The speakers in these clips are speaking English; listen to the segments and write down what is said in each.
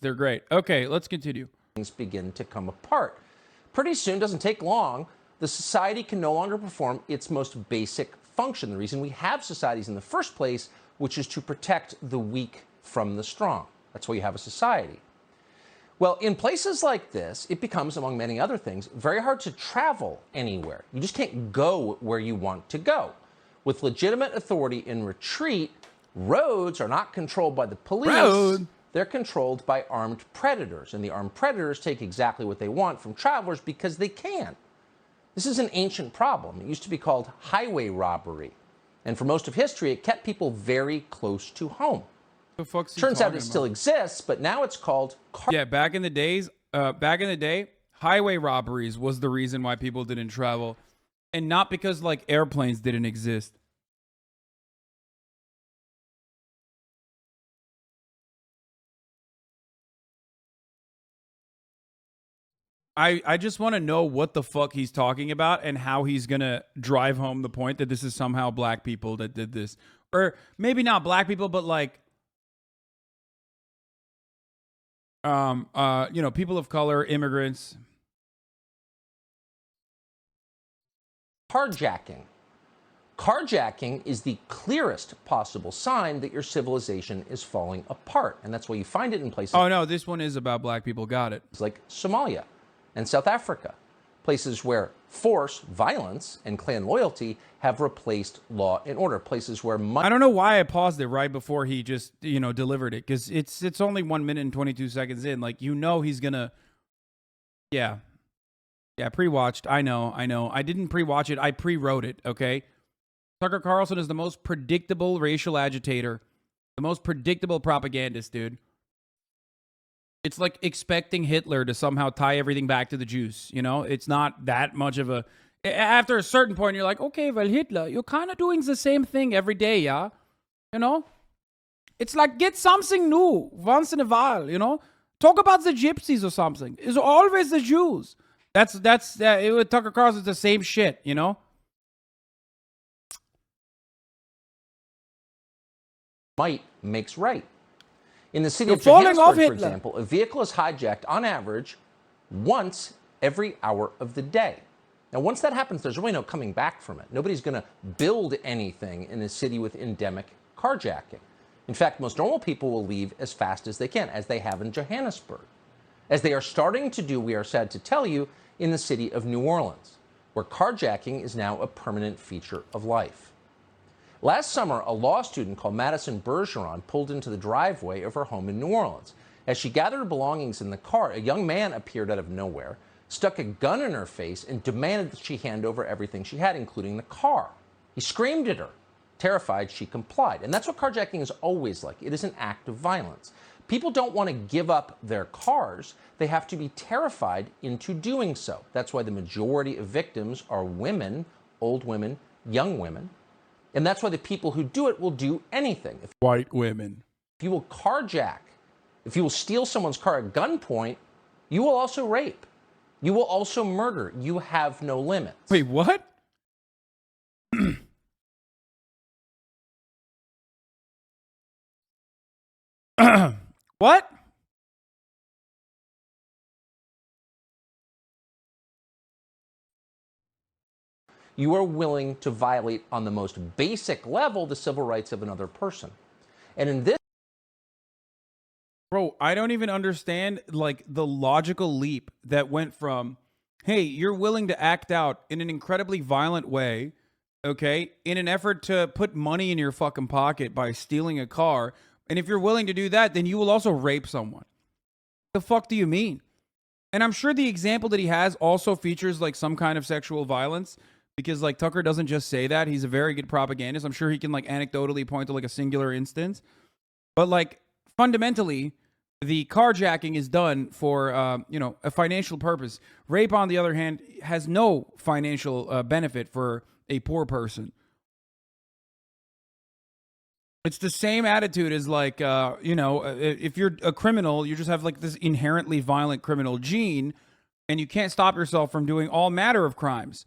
They're great. Okay, let's continue. Things begin to come apart. Pretty soon, doesn't take long, the society can no longer perform its most basic function. The reason we have societies in the first place, which is to protect the weak from the strong. That's why you have a society. Well, in places like this, it becomes, among many other things, very hard to travel anywhere. You just can't go where you want to go. With legitimate authority in retreat, roads are not controlled by the police. They're controlled by armed predators, and the armed predators take exactly what they want from travelers because they can. This is an ancient problem. It used to be called highway robbery, and for most of history, it kept people very close to home. Turns out it still exists, but now it's called back in the day, highway robberies was the reason why people didn't travel, and not because like airplanes didn't exist. I just want to know what the fuck he's talking about and how he's gonna drive home the point that this is somehow black people that did this, or maybe not black people, but like you know, people of color, immigrants. Carjacking. Carjacking is the clearest possible sign that your civilization is falling apart, and that's why you find it in places. Oh no, this one is about black people. Got it. Like Somalia and South Africa, places where force, violence, and clan loyalty have replaced law and order. Places where I don't know why I paused it right before he just, you know, delivered it, because it's only 1 minute and 22 seconds in. Like, you know, he's gonna, yeah, pre-watched. I know. I didn't pre-watch it. I pre-wrote it. Okay, Tucker Carlson is the most predictable racial agitator, the most predictable propagandist, dude. It's like expecting Hitler to somehow tie everything back to the Jews. You know, it's not that much of a... After a certain point, you're like, okay, well, Hitler, you're kind of doing the same thing every day, yeah? You know? It's like, get something new once in a while, you know? Talk about the gypsies or something. It's always the Jews. That's with Tucker Carlson, it's the same shit, you know? Might makes right. In the city of Johannesburg, for example, a vehicle is hijacked on average once every hour of the day. Now, once that happens, there's really no coming back from it. Nobody's going to build anything in a city with endemic carjacking. In fact, most normal people will leave as fast as they can, as they have in Johannesburg, as they are starting to do, we are sad to tell you, in the city of New Orleans, where carjacking is now a permanent feature of life. Last summer, a law student called Madison Bergeron pulled into the driveway of her home in New Orleans. As she gathered her belongings in the car, a young man appeared out of nowhere, stuck a gun in her face, and demanded that she hand over everything she had, including the car. He screamed at her. Terrified, she complied. And that's what carjacking is always like. It is an act of violence. People don't want to give up their cars. They have to be terrified into doing so. That's why the majority of victims are women, old women, young women. And that's why the people who do it will do anything. White women. If you will carjack, if you will steal someone's car at gunpoint, you will also rape. You will also murder. You have no limits. Wait, what? What? You are willing to violate on the most basic level the civil rights of another person. And in this... Bro, I don't even understand, like, the logical leap that went from, hey, you're willing to act out in an incredibly violent way, okay, in an effort to put money in your fucking pocket by stealing a car, and if you're willing to do that, then you will also rape someone. The fuck do you mean? And I'm sure the example that he has also features, like, some kind of sexual violence, because, like, Tucker doesn't just say that. He's a very good propagandist. I'm sure he can, like, anecdotally point to, like, a singular instance. But, like, fundamentally, the carjacking is done for, you know, a financial purpose. Rape, on the other hand, has no financial benefit for a poor person. It's the same attitude as, like, you know, if you're a criminal, you just have, like, this inherently violent criminal gene, and you can't stop yourself from doing all manner of crimes.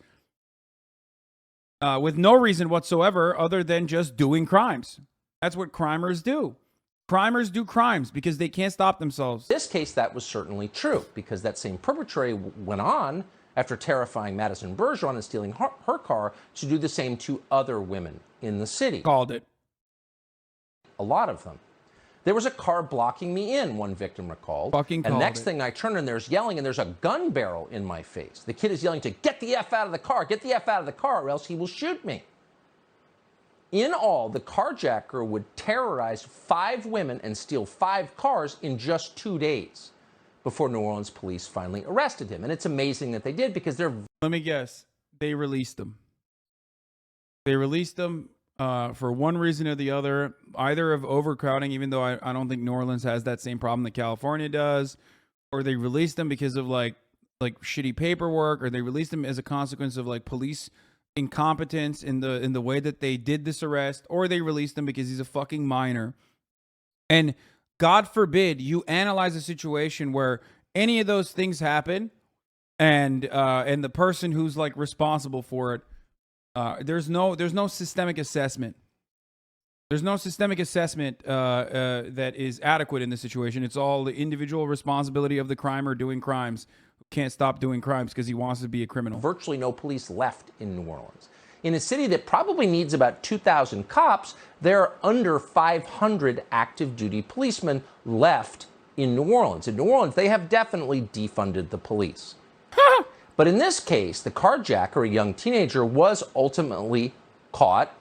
With no reason whatsoever other than just doing crimes. That's what crimers do. Crimers do crimes because they can't stop themselves. In this case, that was certainly true, because that same perpetrator went on, after terrifying Madison Bergeron and stealing her car, to do the same to other women in the city. Called it. A lot of them. There was a car blocking me in, one victim recalled. And next thing I turn and there's yelling, and there's a gun barrel in my face. The kid is yelling to get the F out of the car, get the F out of the car, or else he will shoot me. In all, the carjacker would terrorize 5 women and steal 5 cars in just 2 days before New Orleans police finally arrested him. And it's amazing that they did, because they're... Let me guess. They released him. They released him for one reason or the other, either of overcrowding, even though I don't think New Orleans has that same problem that California does, or they released him because of like shitty paperwork, or they released him as a consequence of like police incompetence in the way that they did this arrest, or they released him because he's a fucking minor. And God forbid you analyze a situation where any of those things happen, and the person who's like responsible for it, there's no systemic assessment. There's no systemic assessment that is adequate in this situation. It's all the individual responsibility of the crimer doing crimes who can't stop doing crimes because he wants to be a criminal. Virtually no police left in New Orleans. In a city that probably needs about 2,000 cops, there are under 500 active duty policemen left in New Orleans. In New Orleans, they have definitely defunded the police. But in this case, the carjacker, a young teenager, was ultimately caught,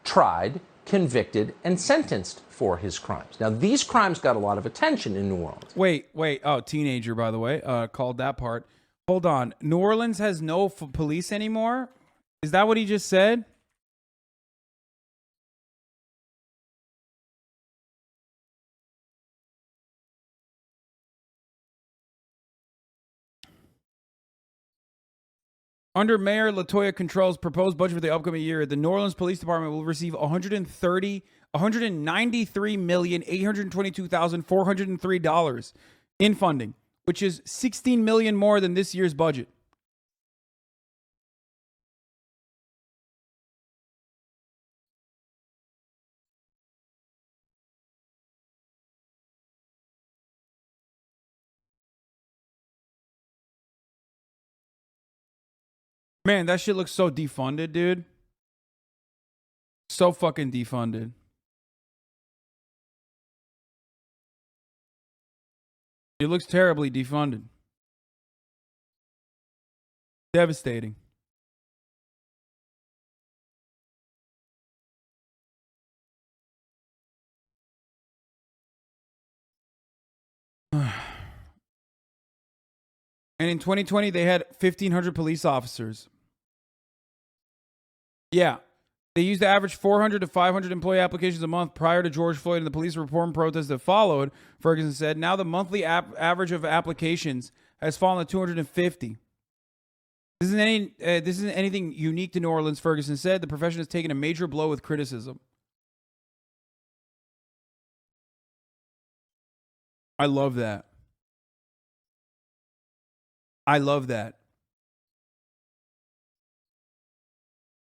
tried, convicted, and sentenced for his crimes. Now, these crimes got a lot of attention in New Orleans. Wait. Oh, teenager, by the way, called that part. Hold on. New Orleans has no police anymore? Is that what he just said? Under Mayor LaToya Control's proposed budget for the upcoming year, the New Orleans Police Department will receive $193,822,403 in funding, which is $16 million more than this year's budget. Man, that shit looks so defunded, dude. So fucking defunded. It looks terribly defunded. Devastating. And in 2020, they had 1,500 police officers. Yeah. They used to average 400 to 500 employee applications a month prior to George Floyd and the police reform protests that followed, Ferguson said. Now the monthly average of applications has fallen to 250. This isn't anything unique to New Orleans, Ferguson said. The profession has taken a major blow with criticism. I love that. I love that.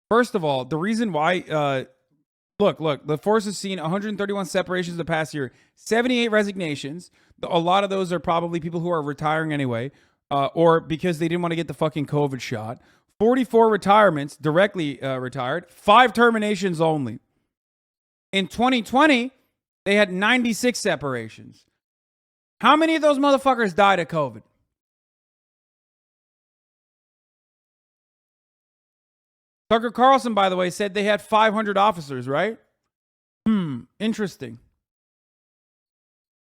First of all, the reason why, look, the force has seen 131 separations the past year, 78 resignations. A lot of those are probably people who are retiring anyway, or because they didn't want to get the fucking COVID shot. 44 retirements, directly retired, 5 terminations only. In 2020, they had 96 separations. How many of those motherfuckers died of COVID? Tucker Carlson, by the way, said they had 500 officers, right? Interesting.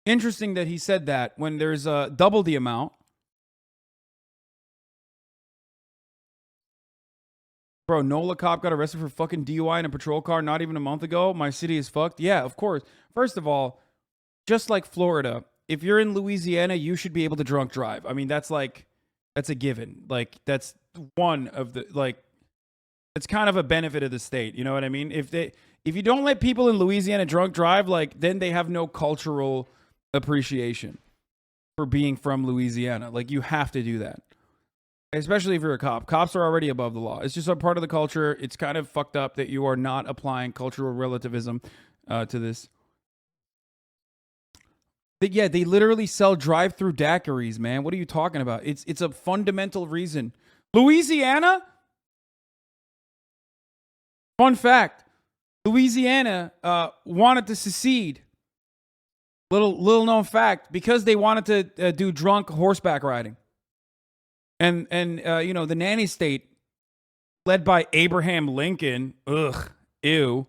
Interesting that he said that when there's double the amount. Bro, NOLA cop got arrested for fucking DUI in a patrol car not even a month ago. My city is fucked. Yeah, of course. First of all, just like Florida, if you're in Louisiana, you should be able to drunk drive. I mean, that's a given. Like, that's one of the, like, it's kind of a benefit of the state. You know what I mean? If you don't let people in Louisiana drunk drive, like, then they have no cultural appreciation for being from Louisiana. Like, you have to do that. Especially if you're a cop. Cops are already above the law. It's just a part of the culture. It's kind of fucked up that you are not applying cultural relativism to this. Yeah, they literally sell drive-through daiquiris, man. What are you talking about? It's a fundamental reason. Louisiana? Fun fact. Louisiana wanted to secede. Little known fact, because they wanted to do drunk horseback riding. And you know, the nanny state led by Abraham Lincoln, ew,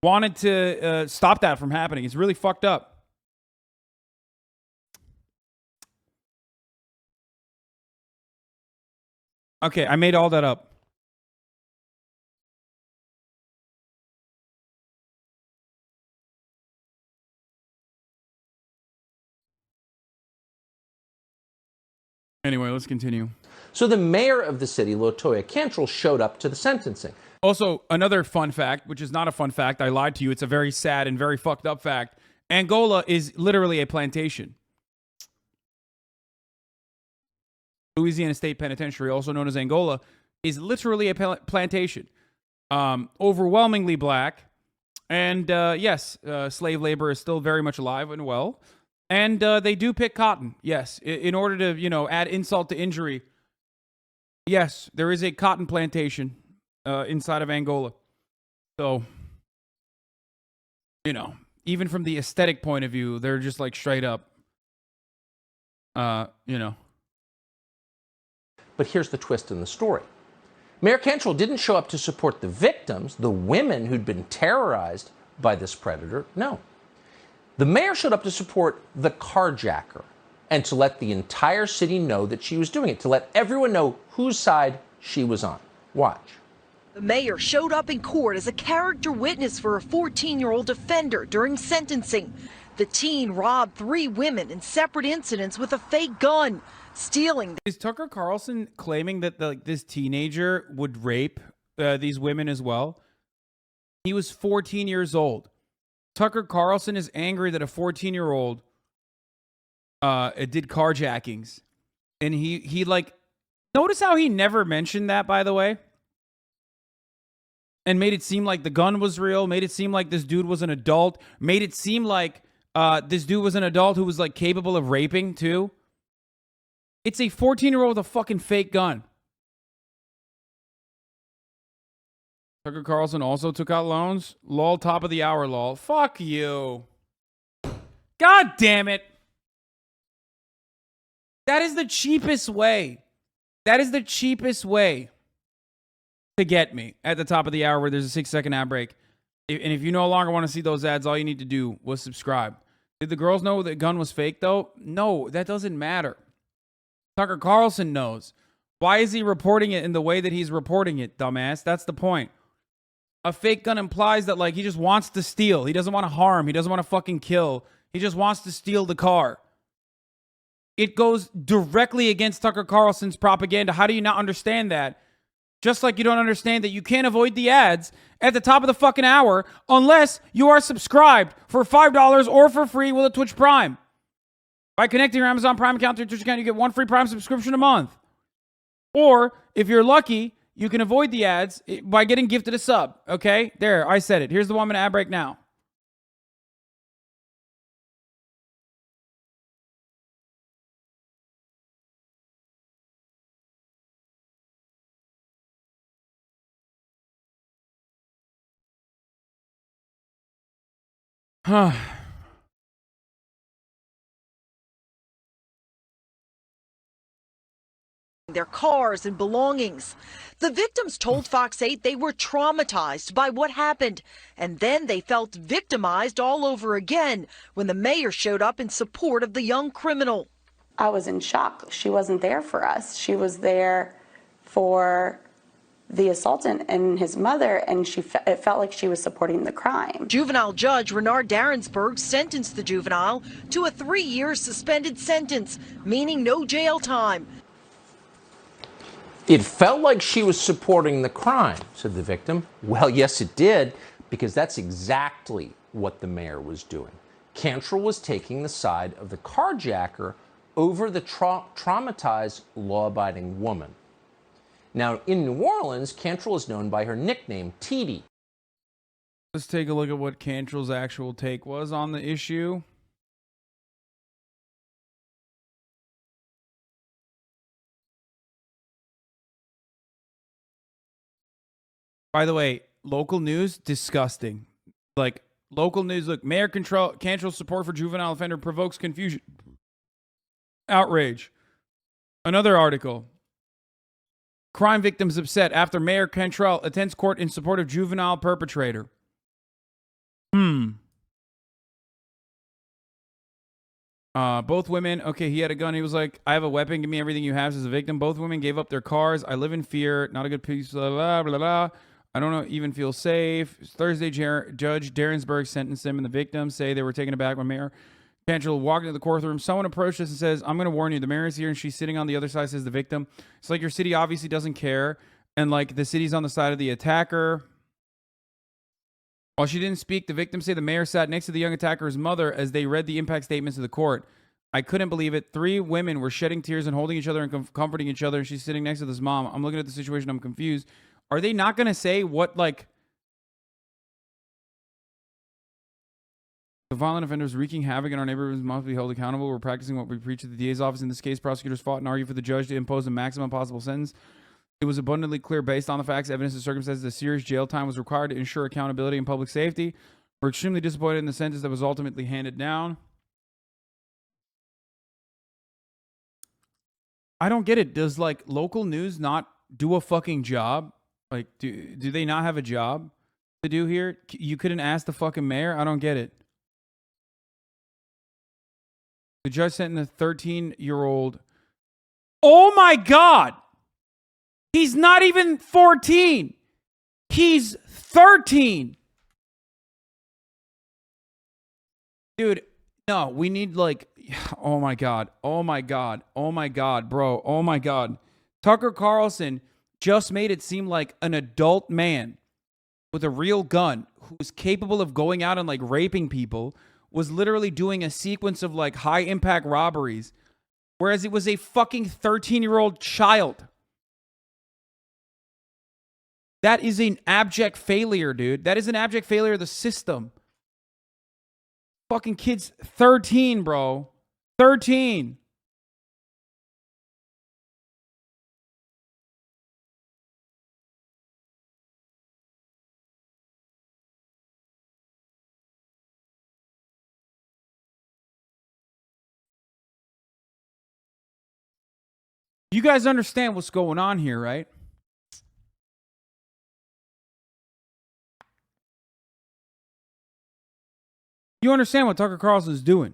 wanted to stop that from happening. It's really fucked up. Okay, I made all that up. Anyway, let's continue. So the mayor of the city, LaToya Cantrell, showed up to the sentencing. Also, another fun fact, which is not a fun fact, I lied to you. It's a very sad and very fucked up fact. Angola is literally a plantation. Louisiana State Penitentiary, also known as Angola, is literally a plantation. Overwhelmingly black. And yes, slave labor is still very much alive and well. And they do pick cotton, yes, in order to, you know, add insult to injury. Yes, there is a cotton plantation inside of Angola. So, you know, even from the aesthetic point of view, they're just like straight up, you know. But here's the twist in the story. Mayor Cantrell didn't show up to support the victims, the women who'd been terrorized by this predator. No. The mayor showed up to support the carjacker and to let the entire city know that she was doing it, to let everyone know whose side she was on. Watch. The mayor showed up in court as a character witness for a 14-year-old offender during sentencing. The teen robbed 3 women in separate incidents with a fake gun, stealing. Is Tucker Carlson claiming that this teenager would rape these women as well? He was 14 years old. Tucker Carlson is angry that a 14-year-old did carjackings. And he like, notice how he never mentioned that, by the way? And made it seem like the gun was real, made it seem like this dude was an adult, made it seem like this dude was an adult who was like capable of raping too. It's a 14-year-old with a fucking fake gun. Tucker Carlson also took out loans. Lol, top of the hour, lol. Fuck you. God damn it. That is the cheapest way. That is the cheapest way to get me at the top of the hour where there's a 6-second ad break. And if you no longer want to see those ads, all you need to do was subscribe. Did the girls know the gun was fake, though? No, that doesn't matter. Tucker Carlson knows. Why is he reporting it in the way that he's reporting it, dumbass? That's the point. A fake gun implies that, like, he just wants to steal. He doesn't want to harm. He doesn't want to fucking kill. He just wants to steal the car. It goes directly against Tucker Carlson's propaganda. How do you not understand that? Just like you don't understand that you can't avoid the ads at the top of the fucking hour unless you are subscribed for $5 or for free with a Twitch Prime. By connecting your Amazon Prime account to your Twitch account, you get 1 free Prime subscription a month. Or, if you're lucky, you can avoid the ads by getting gifted a sub. Okay? There, I said it. Here's the 1-minute ad break now. Their cars and belongings. The victims told Fox 8 they were traumatized by what happened, and then they felt victimized all over again when the mayor showed up in support of the young criminal. I was in shock. She wasn't there for us. She was there for the assaultant and his mother, and it felt like she was supporting the crime. Juvenile judge Renard Darensberg sentenced the juvenile to a 3-year suspended sentence, meaning no jail time. It felt like she was supporting the crime, said the victim. Well, yes, it did, because that's exactly what the mayor was doing. Cantrell was taking the side of the carjacker over the traumatized, law-abiding woman. Now, in New Orleans, Cantrell is known by her nickname, TD. Let's take a look at what Cantrell's actual take was on the issue. By the way, local news, disgusting. Like, local news, look, mayor cancels support for juvenile offender, provokes confusion. Outrage. Another article. Crime victims upset after Mayor Cantrell attends court in support of juvenile perpetrator. Both women, okay, he had a gun. He was like, I have a weapon. Give me everything you have as a victim. Both women gave up their cars. I live in fear. Not a good piece. Blah, blah, blah, blah. I don't even feel safe. Thursday, Judge Derensburg sentenced him, and the victims say they were taken aback when Mayor Cantrell walked into the courtroom. Someone approached us and says, I'm going to warn you. The mayor is here, and she's sitting on the other side, says the victim. It's like your city obviously doesn't care, and like the city's on the side of the attacker. While she didn't speak, the victims say the mayor sat next to the young attacker's mother as they read the impact statements to the court. I couldn't believe it. 3 women were shedding tears and holding each other and comforting each other. And she's sitting next to this mom. I'm looking at the situation. I'm confused. Are they not going to say what, like, the violent offenders wreaking havoc in our neighborhoods must be held accountable? We're practicing what we preach at the DA's office. In this case, prosecutors fought and argued for the judge to impose the maximum possible sentence. It was abundantly clear based on the facts, evidence, and circumstances that serious jail time was required to ensure accountability and public safety. We're extremely disappointed in the sentence that was ultimately handed down. I don't get it. Does, like, local news not do a fucking job? Like, do they not have a job to do here? You couldn't ask the fucking mayor? I don't get it. The judge sentenced a 13-year-old. Oh my God! He's not even 14. He's 13. Dude, no, we need, like, oh my God. Oh my God. Oh my God, bro. Oh my God. Tucker Carlson just made it seem like an adult man with a real gun who was capable of going out and, like, raping people was literally doing a sequence of, like, high impact robberies, whereas it was a fucking 13-year-old child. That is an abject failure, dude. That is an abject failure of the system. Fucking kid's 13, bro. 13. You guys understand what's going on here, right? You understand what Tucker Carlson is doing.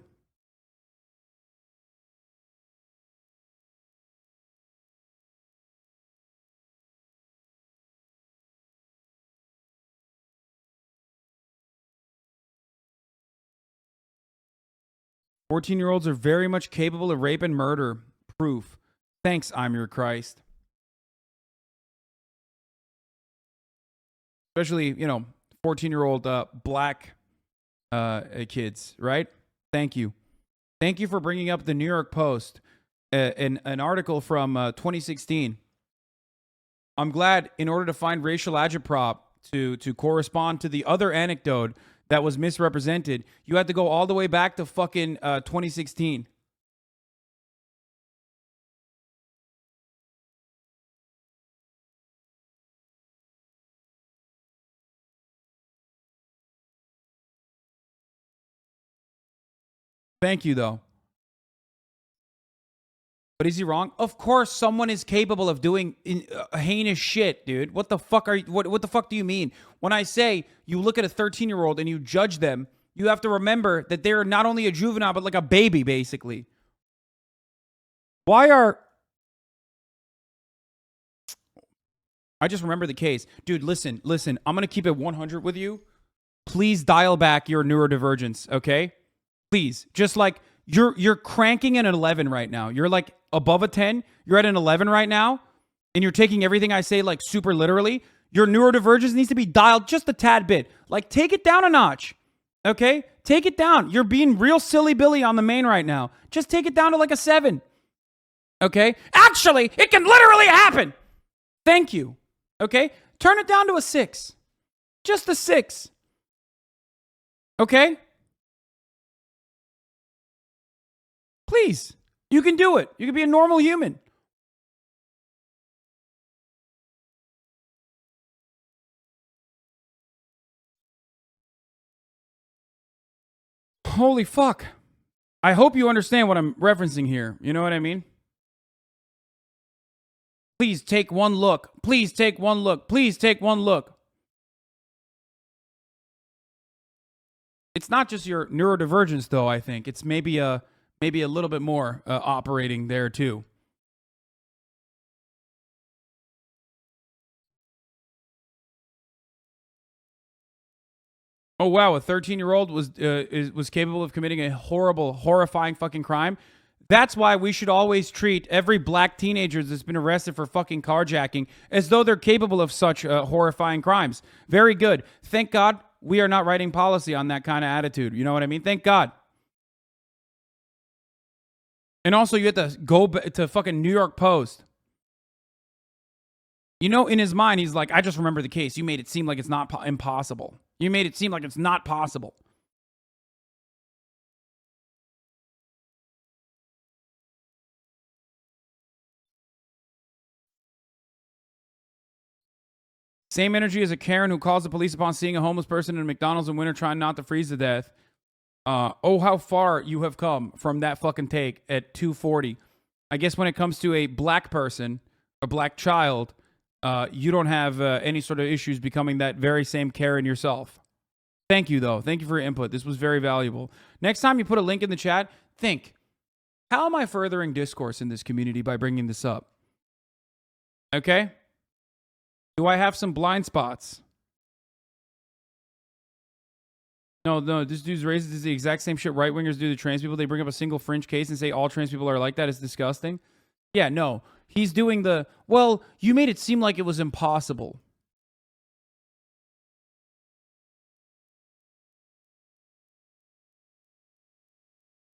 "14-year-olds are very much capable of rape and murder. Proof. Thanks, I'm your Christ." Especially, 14-year-old black kids, right? Thank you. Thank you for bringing up the New York Post, an article from 2016. I'm glad, in order to find racial agitprop to correspond to the other anecdote that was misrepresented, you had to go all the way back to fucking 2016. Thank you, though. But is he wrong? Of course, someone is capable of doing heinous shit, dude. What the fuck are you? What the fuck do you mean? When I say you look at a 13-year-old and you judge them, you have to remember that they're not only a juvenile but like a baby, basically. I just remember the case, dude. Listen. I'm gonna keep it 100 with you. Please dial back your neurodivergence, okay? Please, just like you're cranking an 11 right now. You're like above a 10. You're at an 11 right now, and you're taking everything I say like super literally. Your neurodivergence needs to be dialed just a tad bit. Like, take it down a notch, okay? Take it down. You're being real silly Billy on the main right now. Just take it down to like a 7, okay? Actually, it can literally happen. Thank you, okay? Turn it down to a 6, just a 6, okay? Please, you can do it. You can be a normal human. Holy fuck. I hope you understand what I'm referencing here. You know what I mean? Please take one look. Please take one look. Please take one look. It's not just your neurodivergence, though, I think. It's maybe a little bit more operating there, too. Oh, wow, a 13-year-old was capable of committing a horrible, horrifying fucking crime. That's why we should always treat every black teenager that's been arrested for fucking carjacking as though they're capable of such horrifying crimes. Very good. Thank God we are not writing policy on that kind of attitude. You know what I mean? Thank God. And also, you have to go to fucking New York Post. You know, in his mind, he's like, I just remember the case. You made it seem like it's not impossible. You made it seem like it's not possible. Same energy as a Karen who calls the police upon seeing a homeless person in a McDonald's in winter trying not to freeze to death. Oh, how far you have come from that fucking take at 2:40. I guess when it comes to a black person, a black child, you don't have any sort of issues becoming that very same Karen yourself. Thank you, though. Thank you for your input. This was very valuable. Next time you put a link in the chat, think, how am I furthering discourse in this community by bringing this up? Okay? Do I have some blind spots? No, this dude's racist is the exact same shit right-wingers do to trans people. They bring up a single fringe case and say all trans people are like that. It's disgusting. Yeah, no. He's doing the, well, you made it seem like it was impossible.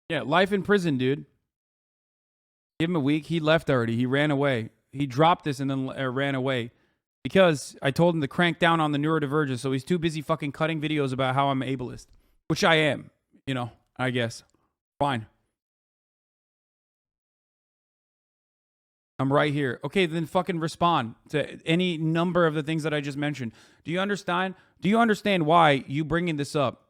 Yeah, life in prison, dude. Give him a week. He left already. He ran away. He dropped this and then ran away. Because I told him to crank down on the neurodivergence, so he's too busy fucking cutting videos about how I'm ableist. Which I am, you know, I guess. Fine. I'm right here. Okay, then fucking respond to any number of the things that I just mentioned. Do you understand? Do you understand why you bringing this up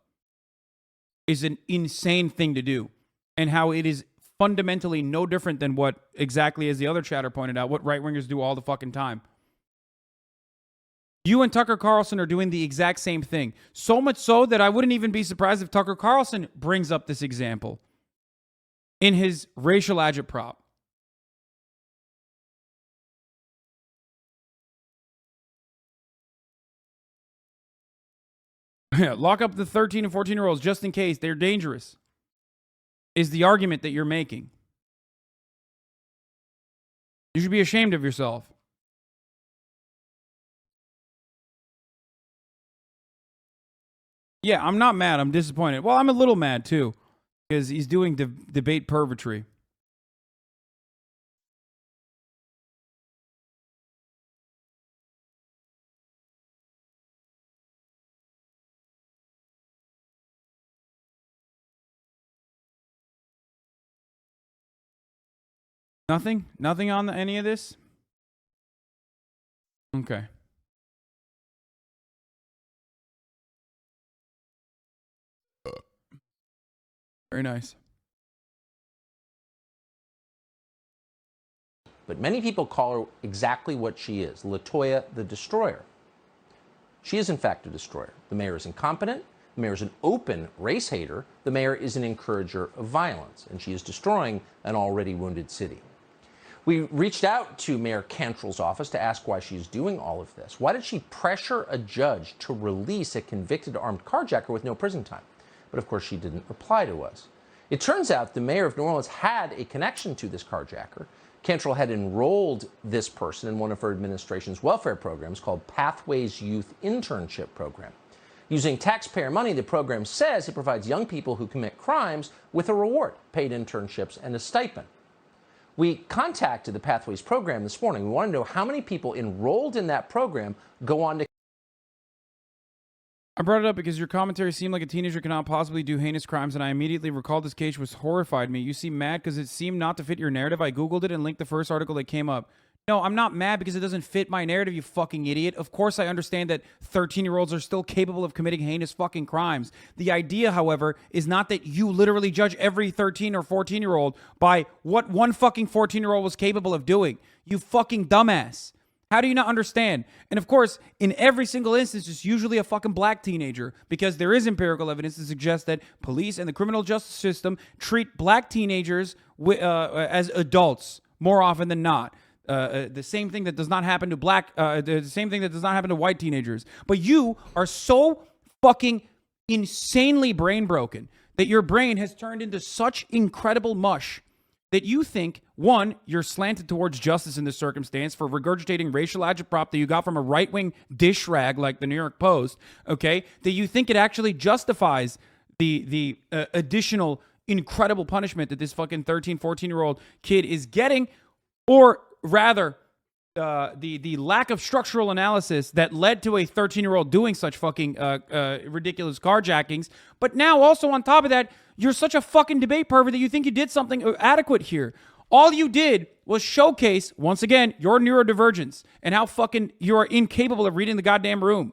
is an insane thing to do? And how it is fundamentally no different than what exactly, as the other chatter pointed out, what right-wingers do all the fucking time. You and Tucker Carlson are doing the exact same thing. So much so that I wouldn't even be surprised if Tucker Carlson brings up this example in his racial agitprop. Yeah, lock up the 13 and 14-year-olds just in case. They're dangerous, is the argument that you're making. You should be ashamed of yourself. Yeah, I'm not mad. I'm disappointed. Well, I'm a little mad, too, because he's doing debate purgatory. Nothing? Nothing on any of this? Okay. Very nice. But many people call her exactly what she is, LaToya the Destroyer. She is, in fact, a destroyer. The mayor is incompetent. The mayor is an open race hater. The mayor is an encourager of violence. And she is destroying an already wounded city. We reached out to Mayor Cantrell's office to ask why she's doing all of this. Why did she pressure a judge to release a convicted armed carjacker with no prison time? But of course, she didn't reply to us. It turns out the mayor of New Orleans had a connection to this carjacker. Cantrell had enrolled this person in one of her administration's welfare programs called Pathways Youth Internship Program. Using taxpayer money, the program says it provides young people who commit crimes with a reward, paid internships, and a stipend. We contacted the Pathways program this morning. We want to know how many people enrolled in that program go on to. I brought it up because your commentary seemed like a teenager cannot possibly do heinous crimes, and I immediately recalled this case, which horrified me. You seem mad because it seemed not to fit your narrative. I Googled it and linked the first article that came up. No, I'm not mad because it doesn't fit my narrative, you fucking idiot. Of course I understand that 13-year-olds are still capable of committing heinous fucking crimes. The idea, however, is not that you literally judge every 13 or 14-year-old by what one fucking 14-year-old was capable of doing. You fucking dumbass. How do you not understand? And of course, in every single instance, it's usually a fucking black teenager because there is empirical evidence to suggest that police and the criminal justice system treat black teenagers as adults more often than not. The same thing that does not happen to the same thing that does not happen to white teenagers. But you are so fucking insanely brain broken that your brain has turned into such incredible mush that you think, one, you're slanted towards justice in this circumstance for regurgitating racial agitprop that you got from a right-wing dish rag like the New York Post, okay, that you think it actually justifies the additional incredible punishment that this fucking 13, 14-year-old kid is getting, or rather, the lack of structural analysis that led to a 13-year-old doing such fucking ridiculous carjackings. But now, also on top of that, you're such a fucking debate pervert that you think you did something adequate here. All you did was showcase, once again, your neurodivergence and how fucking you are incapable of reading the goddamn room.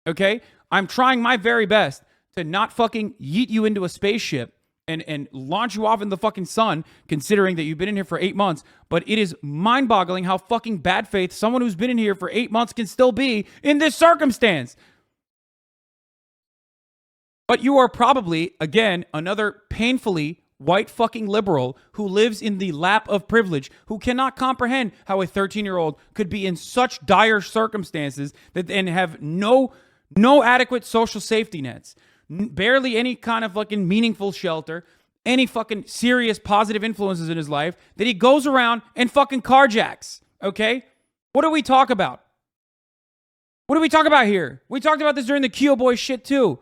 Okay? I'm trying my very best to not fucking yeet you into a spaceship and launch you off in the fucking sun, considering that you've been in here for 8 months. But it is mind-boggling how fucking bad faith someone who's been in here for 8 months can still be in this circumstance. But you are probably, again, another painfully white fucking liberal who lives in the lap of privilege, who cannot comprehend how a 13-year-old could be in such dire circumstances and have no adequate social safety nets. Barely any kind of fucking meaningful shelter, any fucking serious positive influences in his life, that he goes around and fucking carjacks, okay? What do we talk about? What do we talk about here? We talked about this during the Keo Boy shit too.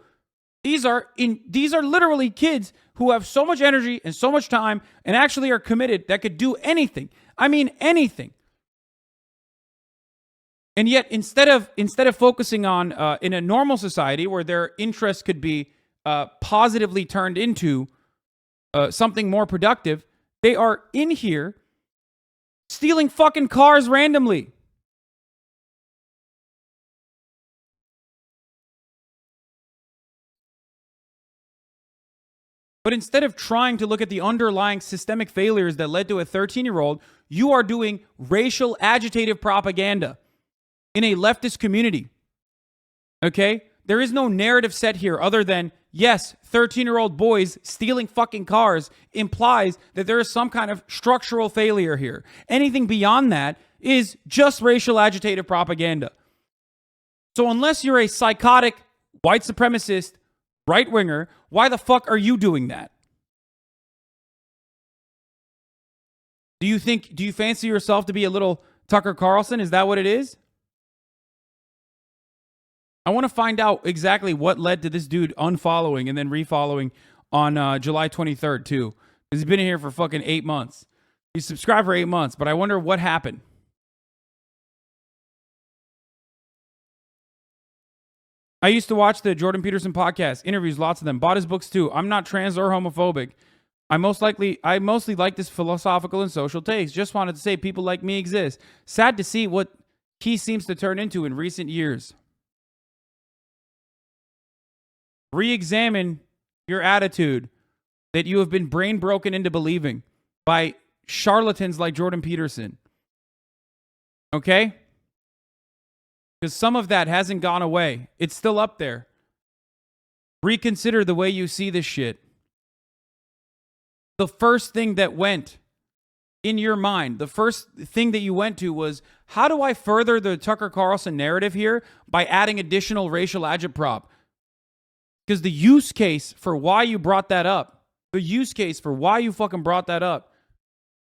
These are literally kids who have so much energy and so much time and actually are committed that could do anything. I mean, anything. And yet, instead of focusing on in a normal society where their interests could be positively turned into something more productive, they are in here stealing fucking cars randomly. But instead of trying to look at the underlying systemic failures that led to a 13-year-old, you are doing racial agitative propaganda in a leftist community. Okay? There is no narrative set here other than, yes, 13-year-old boys stealing fucking cars implies that there is some kind of structural failure here. Anything beyond that is just racial agitative propaganda. So unless you're a psychotic white supremacist right-winger, why the fuck are you doing that? Do you fancy yourself to be a little Tucker Carlson? Is that what it is? I want to find out exactly what led to this dude unfollowing and then refollowing on July 23rd too. Because he's been in here for fucking 8 months. He's subscribed for 8 months, but I wonder what happened. I used to watch the Jordan Peterson podcast, interviews, lots of them. Bought his books too. I'm not trans or homophobic. I mostly like this philosophical and social taste. Just wanted to say people like me exist. Sad to see what he seems to turn into in recent years. Re-examine your attitude that you have been brain broken into believing by charlatans like Jordan Peterson. Okay? Because some of that hasn't gone away. It's still up there. Reconsider the way you see this shit. The first thing that went in your mind, the first thing that you went to was, how do I further the Tucker Carlson narrative here by adding additional racial agitprop? Because the use case for why you brought that up,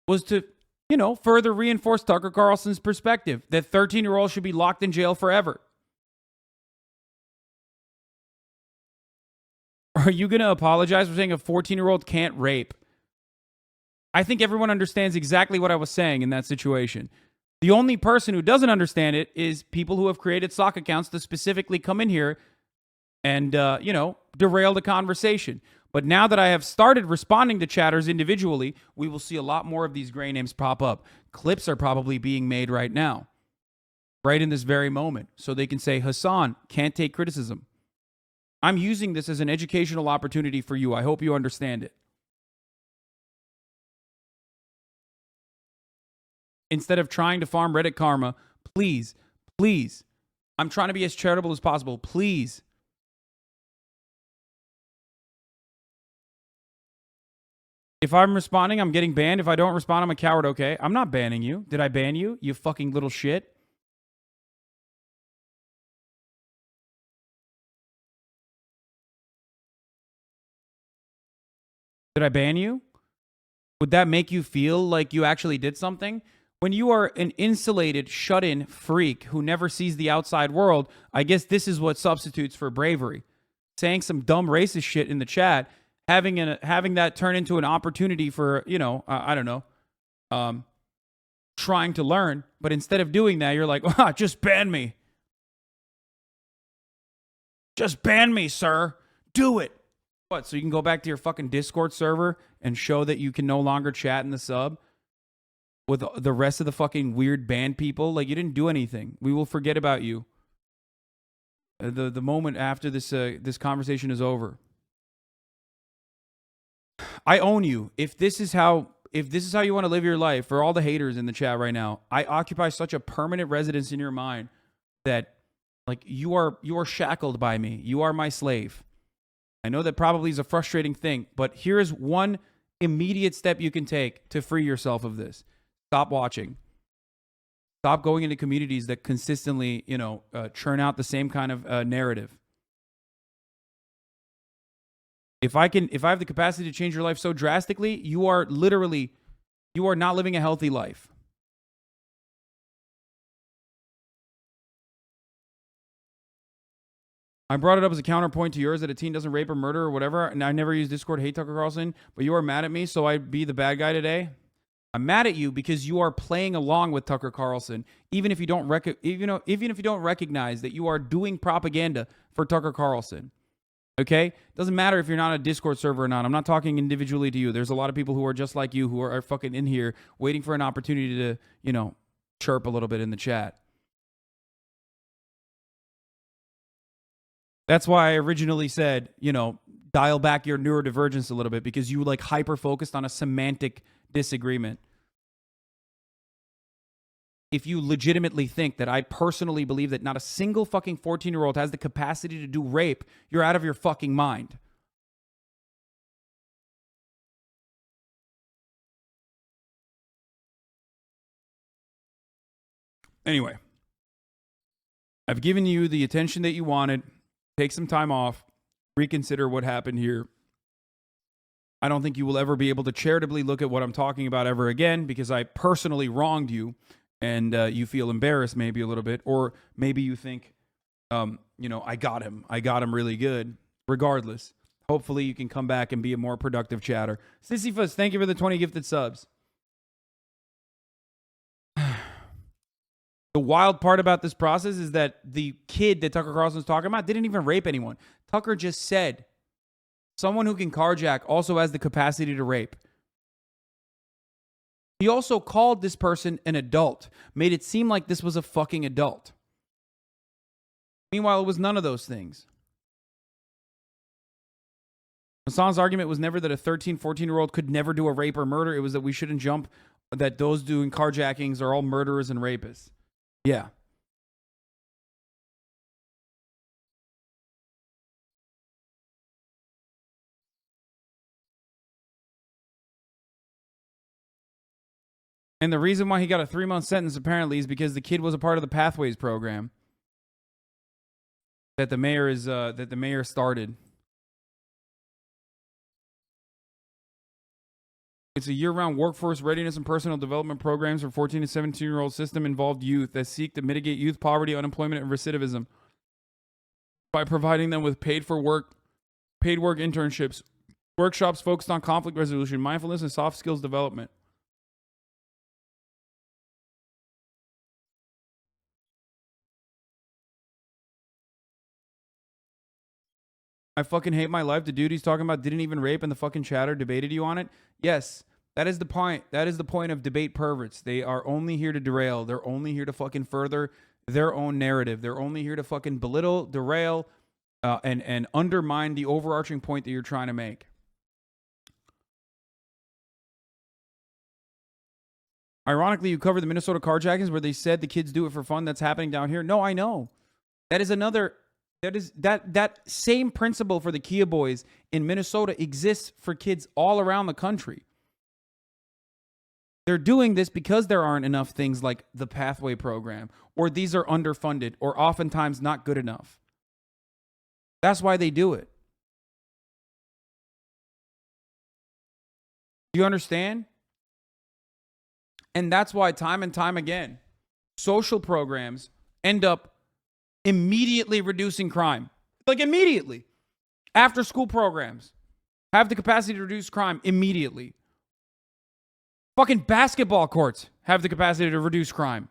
was to, further reinforce Tucker Carlson's perspective that 13-year-olds should be locked in jail forever. Are you going to apologize for saying a 14-year-old can't rape? I think everyone understands exactly what I was saying in that situation. The only person who doesn't understand it is people who have created sock accounts to specifically come in here and, derail the conversation. But now that I have started responding to chatters individually, we will see a lot more of these gray names pop up. Clips are probably being made right now, right in this very moment, so they can say, Hasan can't take criticism. I'm using this as an educational opportunity for you. I hope you understand it. Instead of trying to farm Reddit karma, please, please, I'm trying to be as charitable as possible. Please. If I'm responding, I'm getting banned. If I don't respond, I'm a coward, okay? I'm not banning you. Did I ban you, you fucking little shit? Did I ban you? Would that make you feel like you actually did something? When you are an insulated, shut-in freak who never sees the outside world, I guess this is what substitutes for bravery. Saying some dumb racist shit in the chat, having that turn into an opportunity for, you know, I don't know, trying to learn. But instead of doing that, you're like, ah, just ban me. Just ban me, sir. Do it. What, so you can go back to your fucking Discord server and show that you can no longer chat in the sub with the rest of the fucking weird banned people? Like, you didn't do anything. We will forget about you the moment after this conversation is over. I own you. If this is how you want to live your life, for all the haters in the chat right now, I occupy such a permanent residence in your mind that, like, you are shackled by me. You are my slave. I know that probably is a frustrating thing, but here is one immediate step you can take to free yourself of this. Stop watching. Stop going into communities that consistently, you know, churn out the same kind of narrative. If I have the capacity to change your life so drastically, you are not living a healthy life. I brought it up as a counterpoint to yours that a teen doesn't rape or murder or whatever, and I never use Discord, hate Tucker Carlson, but you are mad at me, so I'd be the bad guy today. I'm mad at you because you are playing along with Tucker Carlson, even if you don't recognize that you are doing propaganda for Tucker Carlson. Okay? Doesn't matter if you're not a Discord server or not. I'm not talking individually to you. There's a lot of people who are just like you who are fucking in here waiting for an opportunity to, you know, chirp a little bit in the chat. That's why I originally said, you know, dial back your neurodivergence a little bit, because you like hyper-focused on a semantic disagreement. If you legitimately think that I personally believe that not a single fucking 14-year-old has the capacity to do rape, you're out of your fucking mind. Anyway, I've given you the attention that you wanted. Take some time off. Reconsider what happened here. I don't think you will ever be able to charitably look at what I'm talking about ever again, because I personally wronged you, and you feel embarrassed maybe a little bit, or maybe you think, you know, I got him really good. Regardless, hopefully you can come back and be a more productive chatter. Sisyphus, thank you for the 20 gifted subs. The wild part about this process is that the kid that Tucker Carlson's talking about didn't even rape anyone. Tucker just said someone who can carjack also has the capacity to rape. He also called this person an adult, made it seem like this was a fucking adult. Meanwhile, it was none of those things. Hasan's argument was never that a 13, 14-year-old could never do a rape or murder. It was that we shouldn't jump, that those doing carjackings are all murderers and rapists. Yeah. And the reason why he got a 3-month sentence apparently is because the kid was a part of the Pathways program that the mayor started. It's a year-round workforce readiness and personal development programs for 14 to 17-year-old system-involved youth that seek to mitigate youth poverty, unemployment, and recidivism by providing them with paid work internships, workshops focused on conflict resolution, mindfulness, and soft skills development. I fucking hate my life. The dude he's talking about didn't even rape and the fucking chatter debated you on it. Yes, that is the point. That is the point of debate perverts. They are only here to derail. They're only here to fucking further their own narrative. They're only here to fucking belittle, derail, and undermine the overarching point that you're trying to make. Ironically, you covered the Minnesota carjackings where they said the kids do it for fun. That's happening down here. No, I know. That is another... That same principle for the Kia Boys in Minnesota exists for kids all around the country. They're doing this because there aren't enough things like the Pathway program, or these are underfunded, or oftentimes not good enough. That's why they do it. Do you understand? And that's why time and time again, social programs end up immediately reducing crime. Like immediately. After school programs have the capacity to reduce crime immediately. Fucking basketball courts have the capacity to reduce crime.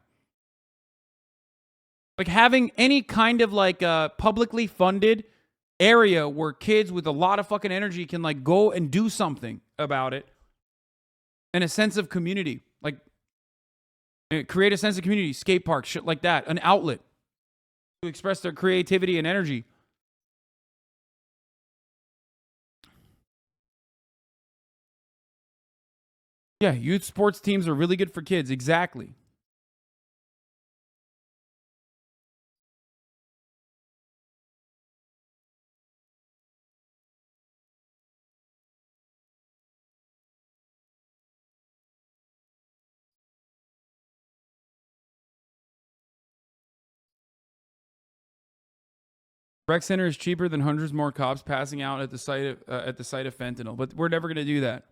Like having any kind of like publicly funded area where kids with a lot of fucking energy can like go and do something about it. And a sense of community. Like create a sense of community, skate park, shit like that. An outlet to express their creativity and energy. Yeah, youth sports teams are really good for kids. Exactly. Rec center is cheaper than hundreds more cops passing out at the site of fentanyl, but we're never going to do that.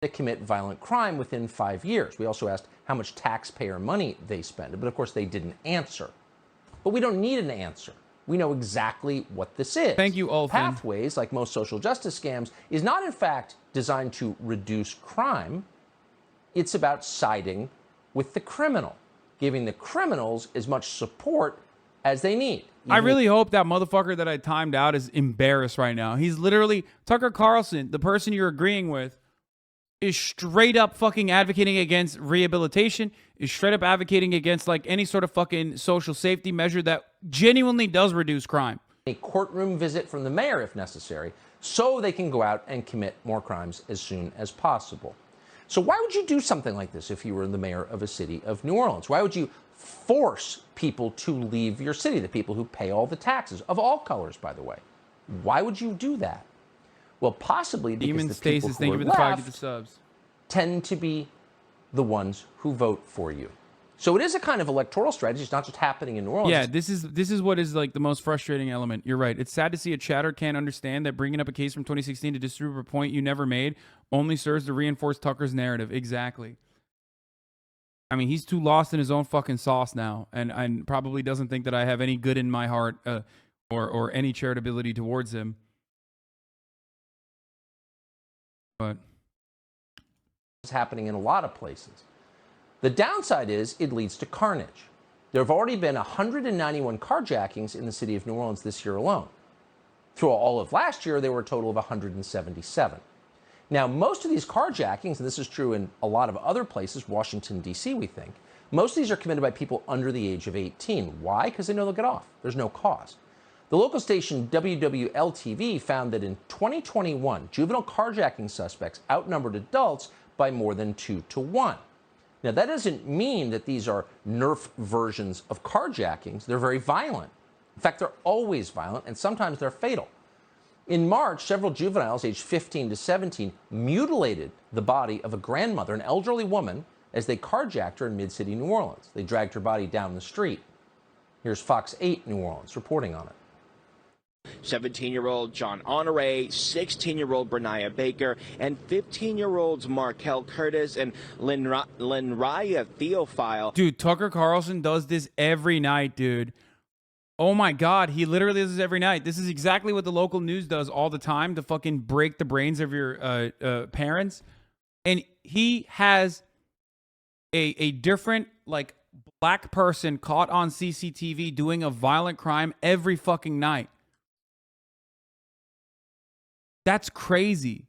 That commit violent crime within 5 years. We also asked how much taxpayer money they spend, but of course they didn't answer. But we don't need an answer. We know exactly what this is. Thank you, Olfen. Pathways, like most social justice scams, is not in fact designed to reduce crime. It's about siding with the criminal, giving the criminals as much support as they need. I really hope that motherfucker that I timed out is embarrassed right now. He's literally, Tucker Carlson, the person you're agreeing with, is straight up fucking advocating against rehabilitation, is straight up advocating against like any sort of fucking social safety measure that genuinely does reduce crime. A courtroom visit from the mayor if necessary, so they can go out and commit more crimes as soon as possible. So why would you do something like this if you were the mayor of a city of New Orleans? Why would you force people to leave your city, the people who pay all the taxes, of all colors, by the way? Why would you do that? Well, possibly because Demon the Stasis, people who thank you are for the 5 left the subs. tend to be the ones who vote for you. So it is a kind of electoral strategy. It's not just happening in New Orleans. Yeah, this is what is like the most frustrating element. You're right. It's sad to see a chatter can't understand that bringing up a case from 2016 to disprove a point you never made only serves to reinforce Tucker's narrative. Exactly. I mean, he's too lost in his own fucking sauce now, and probably doesn't think that I have any good in my heart or any charitability towards him. But it's happening in a lot of places. The downside is it leads to carnage. There have already been 191 carjackings in the city of New Orleans this year alone. Through all of last year, there were a total of 177. Now, most of these carjackings, and this is true in a lot of other places, Washington, D.C., we think, most of these are committed by people under the age of 18. Why? Because they know they'll get off. There's no cause. The local station WWL-TV found that in 2021, juvenile carjacking suspects outnumbered adults by more than 2 to 1. Now, that doesn't mean that these are Nerf versions of carjackings. They're very violent. In fact, they're always violent, and sometimes they're fatal. In March, several juveniles aged 15 to 17 mutilated the body of a grandmother, an elderly woman, as they carjacked her in mid-city New Orleans. They dragged her body down the street. Here's Fox 8 New Orleans reporting on it. 17-year-old John Honore, 16-year-old Brenaya Baker, and 15-year-olds Markel Curtis and Linraya Theophile. Dude, Tucker Carlson does this every night, dude. Oh my God, he literally does this every night. This is exactly what the local news does all the time to fucking break the brains of your parents. And he has a different, like, black person caught on CCTV doing a violent crime every fucking night. That's crazy.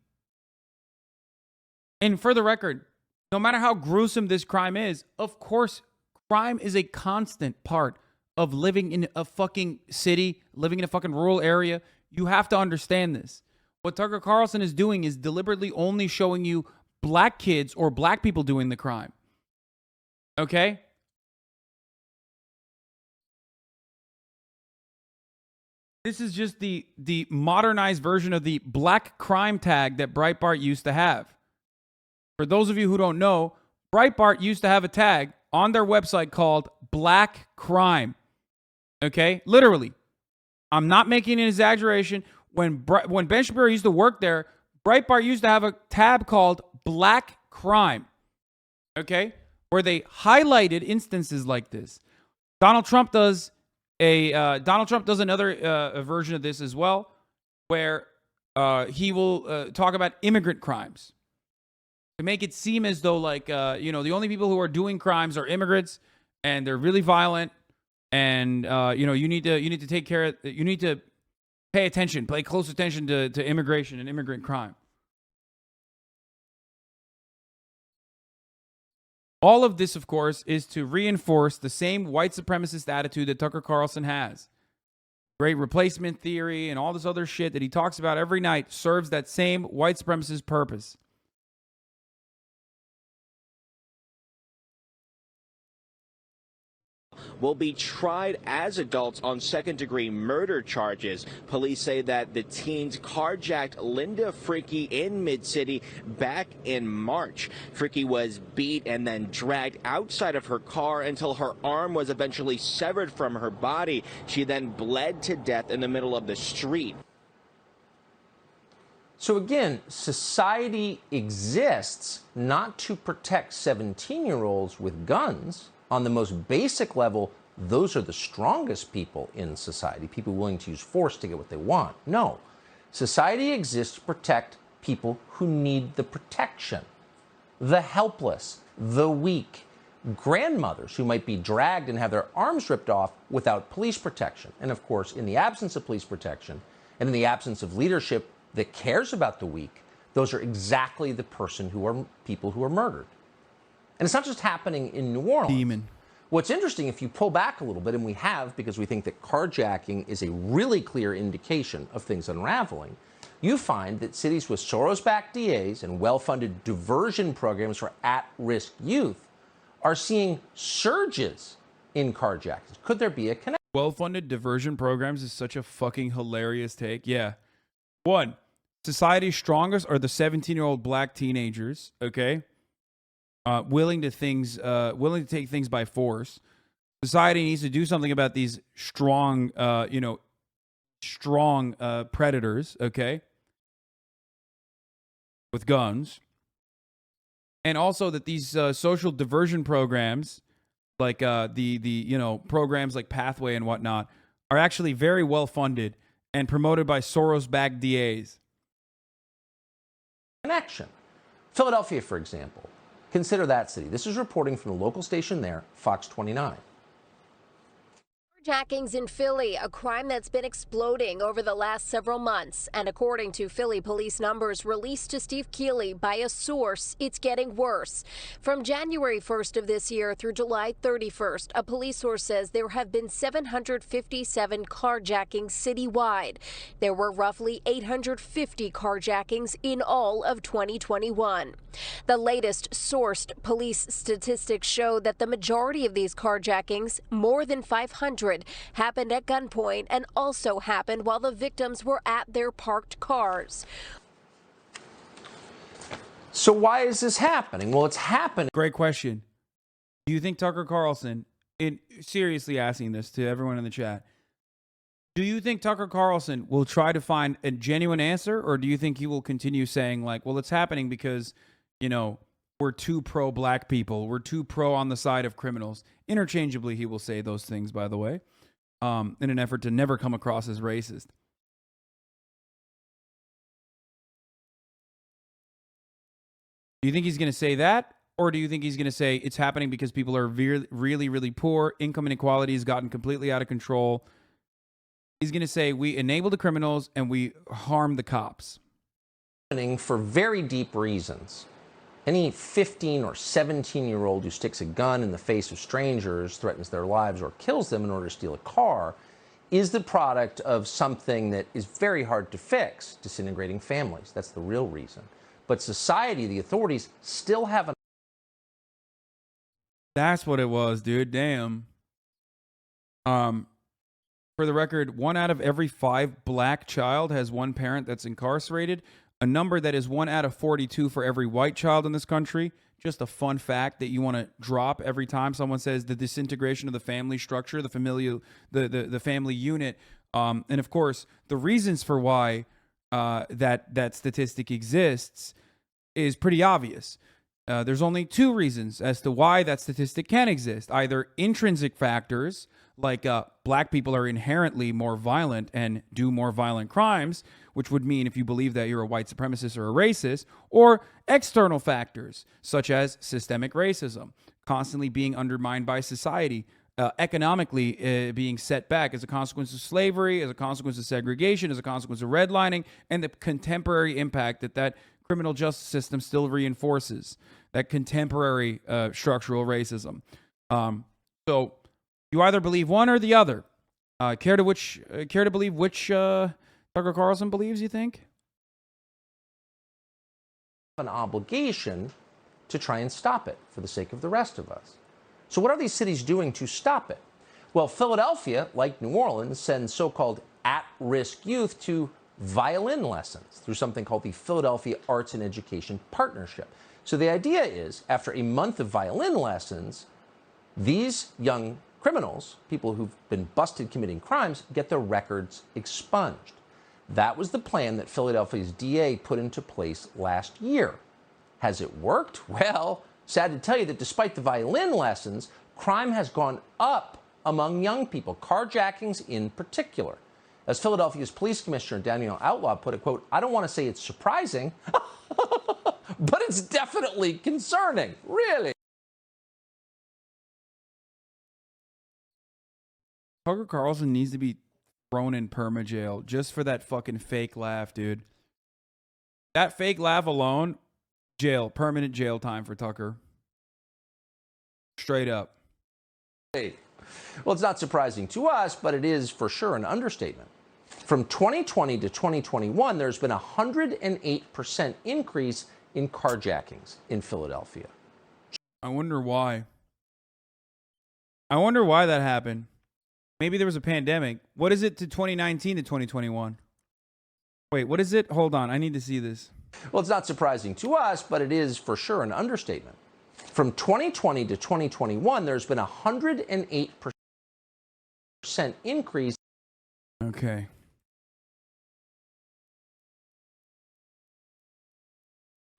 And for the record, no matter how gruesome this crime is, of course, crime is a constant part of living in a fucking city, living in a fucking rural area. You have to understand this. What Tucker Carlson is doing is deliberately only showing you black kids or black people doing the crime. Okay? This is just the modernized version of the black crime tag that Breitbart used to have. For those of you who don't know, Breitbart used to have a tag on their website called Black Crime. Okay? Literally. I'm not making an exaggeration. When Ben Shapiro used to work there, Breitbart used to have a tab called Black Crime. Okay? Where they highlighted instances like this. Donald Trump does another version of this as well, where he will talk about immigrant crimes to make it seem as though, like, the only people who are doing crimes are immigrants, and they're really violent, and you need to take care of, you need to pay attention, pay close attention to immigration and immigrant crime. All of this, of course, is to reinforce the same white supremacist attitude that Tucker Carlson has. Great replacement theory and all this other shit that he talks about every night serves that same white supremacist purpose. Will be tried as adults on second-degree murder charges. Police say that the teens carjacked Linda Fricky in Mid-City back in March. Fricky was beat and then dragged outside of her car until her arm was eventually severed from her body. She then bled to death in the middle of the street. So again, society exists not to protect 17-year-olds with guns. On the most basic level, those are the strongest people in society, people willing to use force to get what they want. No, society exists to protect people who need the protection. The helpless, the weak, grandmothers who might be dragged and have their arms ripped off without police protection. And of course, in the absence of police protection and in the absence of leadership that cares about the weak, those are exactly the people who are murdered. And it's not just happening in New Orleans. Demon. What's interesting, if you pull back a little bit, and we have, because we think that carjacking is a really clear indication of things unraveling, you find that cities with Soros-backed DAs and well-funded diversion programs for at-risk youth are seeing surges in carjackings. Could there be a connection? Well-funded diversion programs is such a fucking hilarious take. Yeah. One, society's strongest are the 17-year-old black teenagers, okay? Willing to take things by force. Society needs to do something about these strong predators, okay, with guns, and also that these social diversion programs, like the programs like Pathway and whatnot, are actually very well funded and promoted by Soros-backed DAs. Connection. Philadelphia, for example. Consider that city. This is reporting from the local station there, Fox 29. Carjackings in Philly, a crime that's been exploding over the last several months. And according to Philly police numbers released to Steve Keeley by a source, it's getting worse. From January 1st of this year through July 31st, a police source says there have been 757 carjackings citywide. There were roughly 850 carjackings in all of 2021. The latest sourced police statistics show that the majority of these carjackings, more than 500, happened at gunpoint and also happened while the victims were at their parked cars. So why is this happening? Well, it's happening. Great question. Do you think Tucker Carlson, seriously asking this to everyone in the chat, do you think Tucker Carlson will try to find a genuine answer, or do you think he will continue saying, like, well, it's happening because, we're too pro-black people, we're too pro on the side of criminals? Interchangeably, he will say those things, by the way, in an effort to never come across as racist. Do you think he's going to say that, Or do you think he's going to say it's happening because people are really, really poor, income inequality has gotten completely out of control? He's going to say we enable the criminals and we harm the cops. For very deep reasons. Any 15 or 17-year-old who sticks a gun in the face of strangers, threatens their lives, or kills them in order to steal a car is the product of something that is very hard to fix, disintegrating families. That's the real reason. But society, the authorities, still have an... That's what it was, dude. Damn. For the record, 1 out of every 5 black child has one parent that's incarcerated, a number that is 1 out of 42 for every white child in this country. Just a fun fact that you want to drop every time someone says the disintegration of the family structure, the family unit. And of course, the reasons for why that statistic exists is pretty obvious. There's only 2 reasons as to why that statistic can exist. Either intrinsic factors, like black people are inherently more violent and do more violent crimes, which would mean if you believe that you're a white supremacist or a racist, or external factors, such as systemic racism, constantly being undermined by society, economically being set back as a consequence of slavery, as a consequence of segregation, as a consequence of redlining, and the contemporary impact that criminal justice system still reinforces, that contemporary structural racism. So you either believe one or the other. Care to believe which Tucker Carlson believes, you think? An obligation to try and stop it for the sake of the rest of us. So what are these cities doing to stop it? Well, Philadelphia, like New Orleans, sends so-called at-risk youth to violin lessons through something called the Philadelphia Arts and Education Partnership. So the idea is, after a month of violin lessons, these young criminals, people who've been busted committing crimes, get their records expunged. That was the plan that Philadelphia's DA put into place last year. Has it worked? Well, sad to tell you that despite the violin lessons, crime has gone up among young people, carjackings in particular. As Philadelphia's police commissioner, Daniel Outlaw, put it, quote, "I don't want to say it's surprising, but it's definitely concerning, really." Tucker Carlson needs to be thrown in perma jail just for that fucking fake laugh, dude. That fake laugh alone, jail, permanent jail time for Tucker. Straight up. Well, it's not surprising to us, but it is for sure an understatement. From 2020 to 2021, there's been a 108% increase in carjackings in Philadelphia. I wonder why. I wonder why that happened. Maybe there was a pandemic. What is it to 2019 to 2021? Wait, what is it? Hold on. I need to see this. Well, it's not surprising to us, but it is for sure an understatement. From 2020 to 2021, there's been a 108% increase. Okay.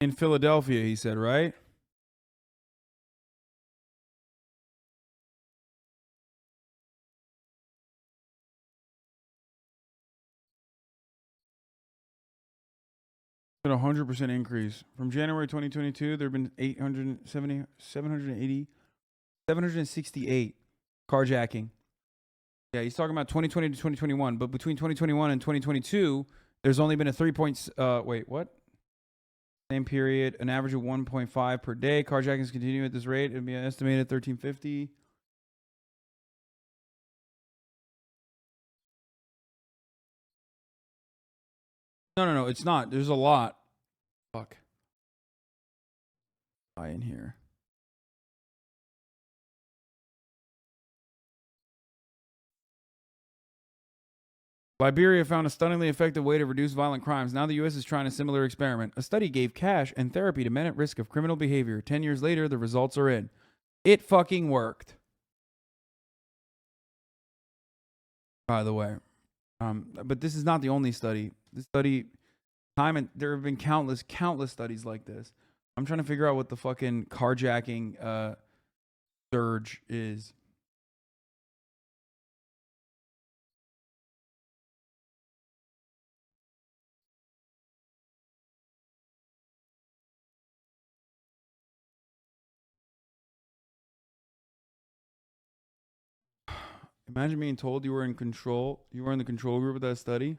In Philadelphia, he said, right? Been 100% increase. From January 2022, there have been 768 carjacking. Yeah, he's talking about 2020 to 2021, but between 2021 and 2022, there's only been a 3 points. Wait, what? Same period, an average of 1.5 per day. Carjackings continue at this rate. It'd be an estimated 1,350. No, it's not. There's a lot. Fuck. In here. Liberia found a stunningly effective way to reduce violent crimes. Now the U.S. is trying a similar experiment. A study gave cash and therapy to men at risk of criminal behavior. 10 years later, the results are in. It fucking worked. By the way. But this is not the only study. This study, there have been countless studies like this. I'm trying to figure out what the fucking carjacking surge is. Imagine being told you were in control. You were in the control group of that study.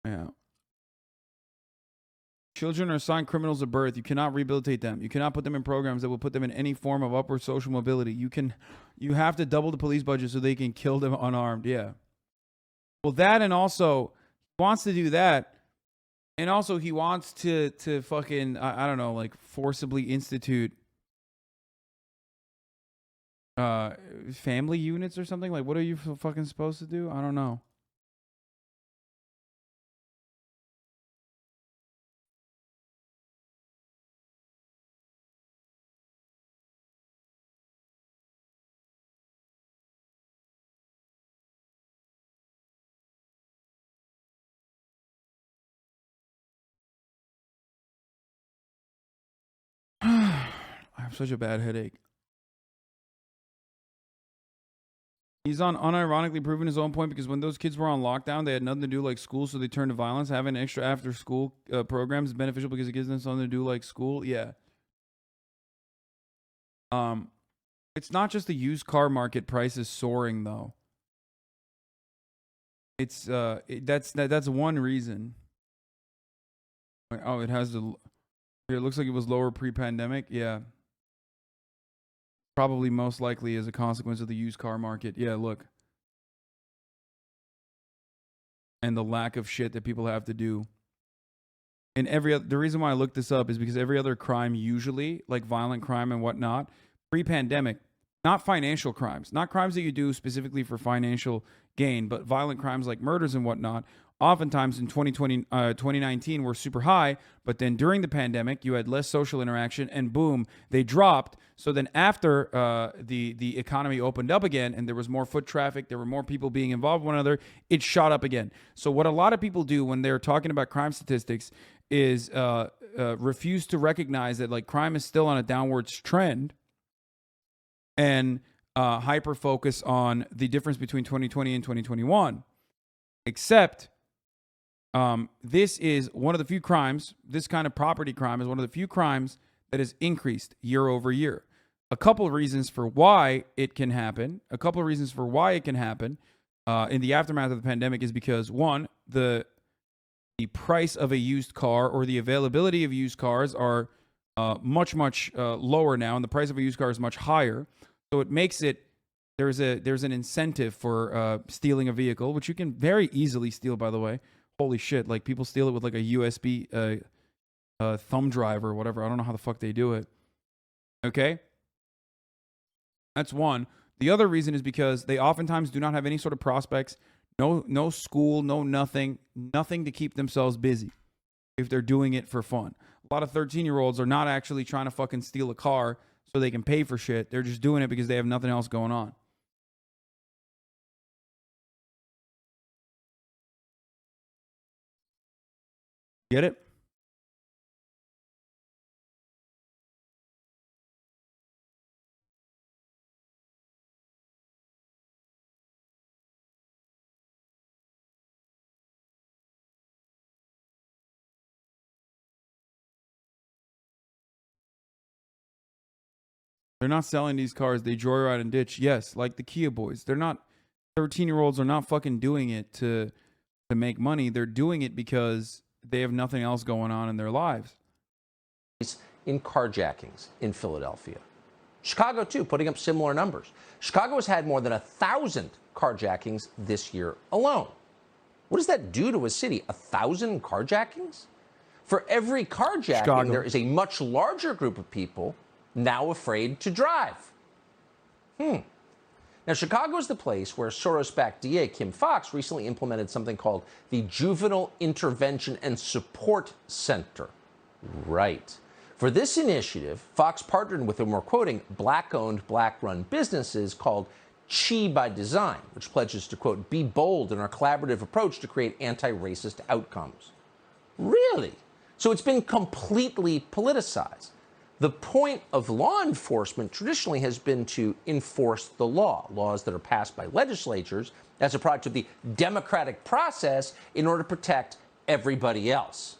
Yeah. Children are assigned criminals at birth. You cannot rehabilitate them. You cannot put them in programs that will put them in any form of upward social mobility. You have to double the police budget so they can kill them unarmed. Yeah. Well, that, and also he wants to do that. And also he wants to fucking, I don't know, like forcibly institute family units or something. Like, what are you fucking supposed to do? I don't know. I have such a bad headache. He's unironically proving his own point, because when those kids were on lockdown, they had nothing to do like school, so they turned to violence. Having extra after school programs is beneficial because it gives them something to do like school. Yeah. It's not just the used car market prices soaring though. It's that's one reason. Oh, it has the. It looks like it was lower pre-pandemic. Yeah. Probably most likely as a consequence of the used car market. Yeah, look. And the lack of shit that people have to do. And the reason why I looked this up is because every other crime usually, like violent crime and whatnot, pre-pandemic, not financial crimes, not crimes that you do specifically for financial gain, but violent crimes like murders and whatnot, oftentimes in 2019 were super high, but then during the pandemic, you had less social interaction and boom, they dropped. So then after the economy opened up again and there was more foot traffic, there were more people being involved with one another, it shot up again. So what a lot of people do when they're talking about crime statistics is refuse to recognize that like crime is still on a downwards trend and hyper focus on the difference between 2020 and 2021. Except this is one of the few crimes, this kind of property crime is one of the few crimes that has increased year over year. A couple of reasons for why it can happen. In the aftermath of the pandemic is because, one, the price of a used car or the availability of used cars are much lower now, and the price of a used car is much higher. So it makes it, there's an incentive for stealing a vehicle, which you can very easily steal, by the way. Holy shit, like people steal it with like a USB thumb drive or whatever. I don't know how the fuck they do it. Okay? That's one. The other reason is because they oftentimes do not have any sort of prospects, no school, no nothing to keep themselves busy if they're doing it for fun. A lot of 13-year-olds are not actually trying to fucking steal a car so they can pay for shit. They're just doing it because they have nothing else going on. Get it? They're not selling these cars. They joyride and ditch. Yes, like the Kia boys. They're not, 13-year-olds are not fucking doing it to make money. They're doing it because they have nothing else going on in their lives. In carjackings in Philadelphia. Chicago, too, putting up similar numbers. Chicago has had more than 1,000 carjackings this year alone. What does that do to a city? 1,000 carjackings? For every carjacking, there is a much larger group of people now afraid to drive. Now, Chicago is the place where Soros-backed DA Kim Foxx recently implemented something called the Juvenile Intervention and Support Center. Right. For this initiative, Fox partnered with, and we're quoting, black-owned, black-run businesses called Chi by Design, which pledges to, quote, be bold in our collaborative approach to create anti-racist outcomes. Really? So it's been completely politicized. The point of law enforcement traditionally has been to enforce the law, laws that are passed by legislatures as a product of the democratic process in order to protect everybody else.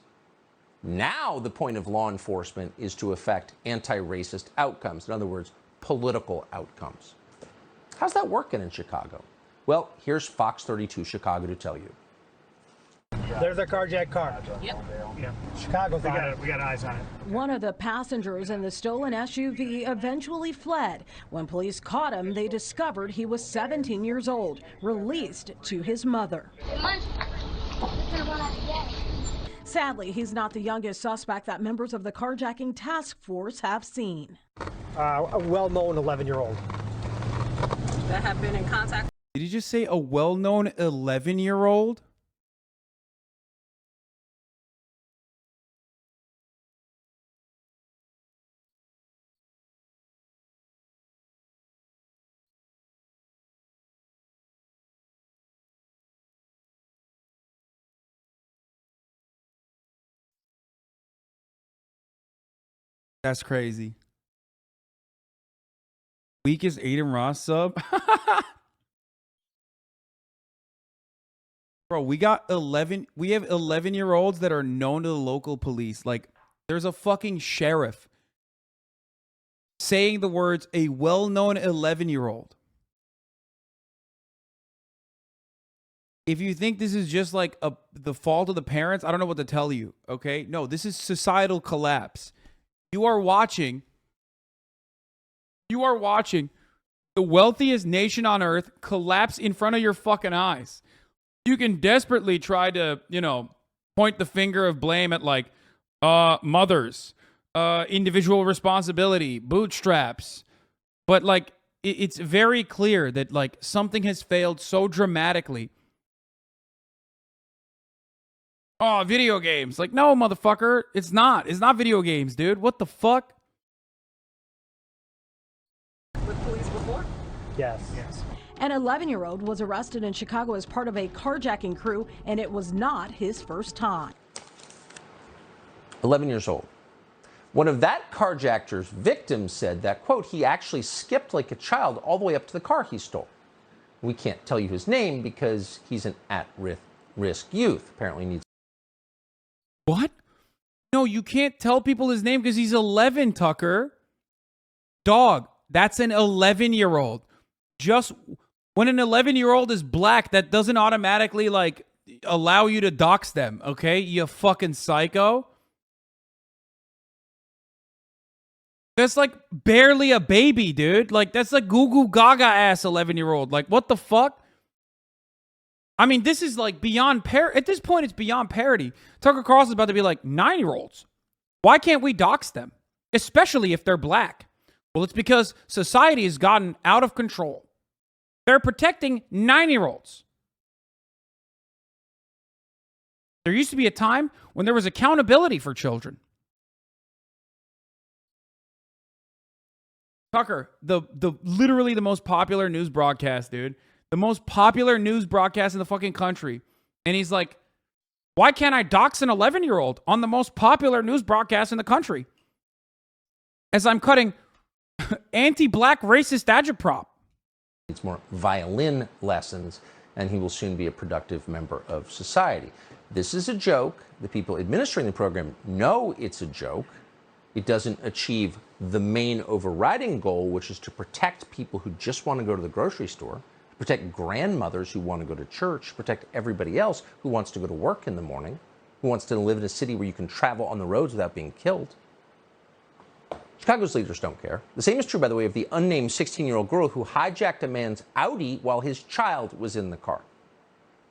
Now the point of law enforcement is to affect anti-racist outcomes, in other words, political outcomes. How's that working in Chicago? Well, here's Fox 32 Chicago to tell you. There's a carjacked car. Yep. Yeah. Chicago's on it. We got eyes on it. One of the passengers in the stolen SUV eventually fled. When police caught him, they discovered he was 17 years old, released to his mother. Sadly, he's not the youngest suspect that members of the carjacking task force have seen. A well-known 11-year-old. That have been in contact. Did he just say a well-known 11-year-old? That's crazy. Weakest Aiden Ross sub? Bro, we have 11-year-olds that are known to the local police. Like, there's a fucking sheriff saying the words, a well-known 11-year-old. If you think this is just like the fault of the parents, I don't know what to tell you, okay? No, this is societal collapse. You are watching the wealthiest nation on earth collapse in front of your fucking eyes. You can desperately try to, point the finger of blame at like mothers, individual responsibility, bootstraps. But like it's very clear that like something has failed so dramatically. Oh, video games. Like, no, motherfucker. It's not. It's not video games, dude. What the fuck? With police before? Yes. An 11-year-old was arrested in Chicago as part of a carjacking crew, and it was not his first time. 11 years old. One of that carjacker's victims said that, quote, he actually skipped like a child all the way up to the car he stole. We can't tell you his name because he's an at-risk youth. Apparently needs. What? No, you can't tell people his name because he's 11, Tucker. Dog, that's an 11-year-old. Just when an 11-year-old is black, that doesn't automatically, like, allow you to dox them, okay? You fucking psycho. That's, like, barely a baby, dude. Like, that's like goo goo gaga ass 11-year-old. Like, what the fuck? I mean, this is like beyond at this point, it's beyond parody. Tucker Carlson's about to be like, 9-year-olds. Why can't we dox them? Especially if they're black. Well, it's because society has gotten out of control. They're protecting 9-year-olds. There used to be a time when there was accountability for children. Tucker, the literally the most popular news broadcast, dude. The most popular news broadcast in the fucking country. And he's like, why can't I dox an 11-year-old on the most popular news broadcast in the country? As I'm cutting anti-black racist agitprop. Needs more violin lessons, and he will soon be a productive member of society. This is a joke. The people administering the program know it's a joke. It doesn't achieve the main overriding goal, which is to protect people who just want to go to the grocery store, protect grandmothers who want to go to church, protect everybody else who wants to go to work in the morning, who wants to live in a city where you can travel on the roads without being killed. Chicago's leaders don't care. The same is true, by the way, of the unnamed 16-year-old girl who hijacked a man's Audi while his child was in the car.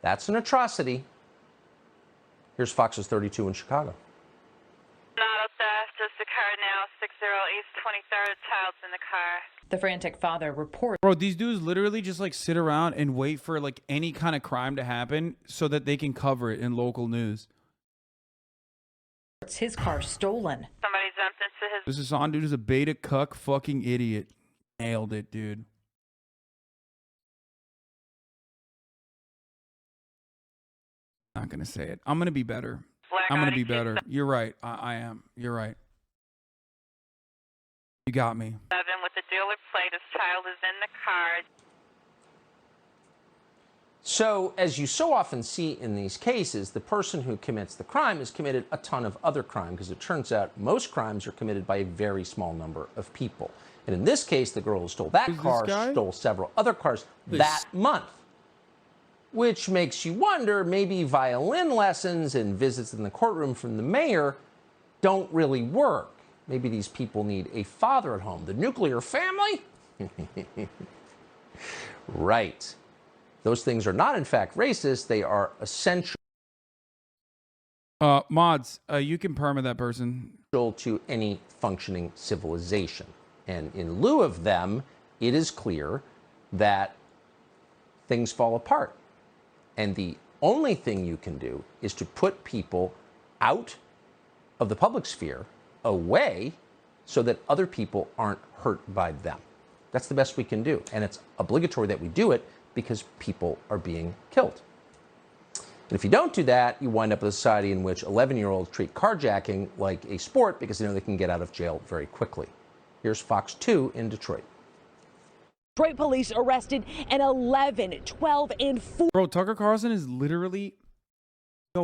That's an atrocity. Here's Fox's 32 in Chicago. Auto theft just occurred now, 60 East 23rd, child's in the car. The frantic father reports. Bro, these dudes literally just like sit around and wait for like any kind of crime to happen so that they can cover it in local news. His car stolen. Somebody jumped into his... This Hasan dude is a beta cuck fucking idiot. Nailed it, dude. Not gonna say it. I'm gonna be better. I'm gonna be better. You're right. I am. You're right. You got me. With the dealer plate, his child is in the car. So, as you so often see in these cases, the person who commits the crime has committed a ton of other crime, because it turns out most crimes are committed by a very small number of people. And in this case, the girl who stole that car stole several other cars that month. Which makes you wonder, maybe violin lessons and visits in the courtroom from the mayor don't really work. Maybe these people need a father at home. The nuclear family? Right. Those things are not, in fact, racist. They are essential. Mods, you can perma that person. To any functioning civilization. And in lieu of them, it is clear that things fall apart. And the only thing you can do is to put people out of the public sphere, away, so that other people aren't hurt by them. That's the best we can do. And it's obligatory that we do it, because people are being killed. And if you don't do that, you wind up with a society in which 11-year-olds treat carjacking like a sport, because they know they can get out of jail very quickly. Here's Fox 2 in Detroit. Detroit police arrested an 11, 12, and 4. Bro, Tucker Carlson is literally,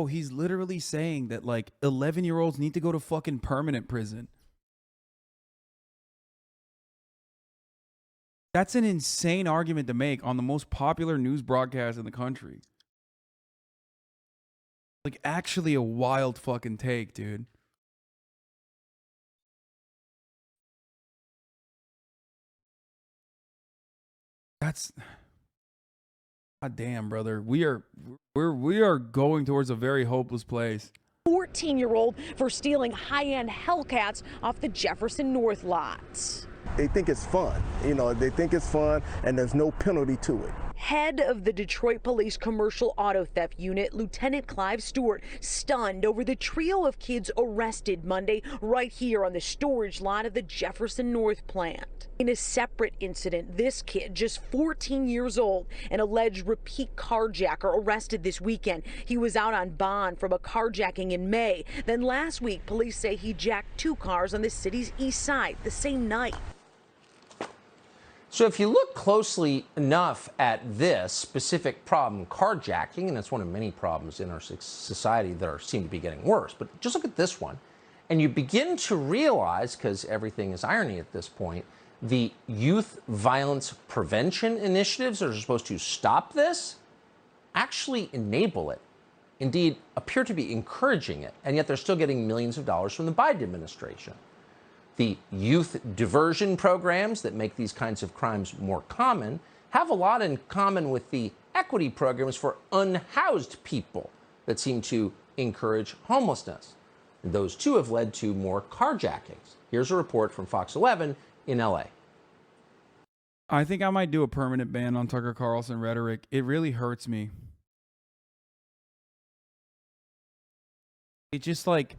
he's literally saying that like 11-year-olds need to go to fucking permanent prison. That's an insane argument to make on the most popular news broadcast in the country. Like, actually a wild fucking take, dude. That's... God damn, brother. We are going towards a very hopeless place. 14-year-old for stealing high-end Hellcats off the Jefferson North lot. They think it's fun. You know, they think it's fun, and there's no penalty to it. Head of the Detroit Police Commercial Auto Theft Unit, Lieutenant Clive Stewart, stunned over the trio of kids arrested Monday right here on the storage lot of the Jefferson North plant. In a separate incident, this kid, just 14 years old, an alleged repeat carjacker, arrested this weekend. He was out on bond from a carjacking in May. Then last week, police say he jacked 2 cars on the city's east side the same night. So if you look closely enough at this specific problem, carjacking, and it's one of many problems in our society that seem to be getting worse, but just look at this one, and you begin to realize, because everything is irony at this point, the youth violence prevention initiatives that are supposed to stop this actually enable it, indeed appear to be encouraging it, and yet they're still getting millions of dollars from the Biden administration. The youth diversion programs that make these kinds of crimes more common have a lot in common with the equity programs for unhoused people that seem to encourage homelessness. And those two have led to more carjackings. Here's a report from Fox 11 in LA. I think I might do a permanent ban on Tucker Carlson rhetoric. It really hurts me. It just like...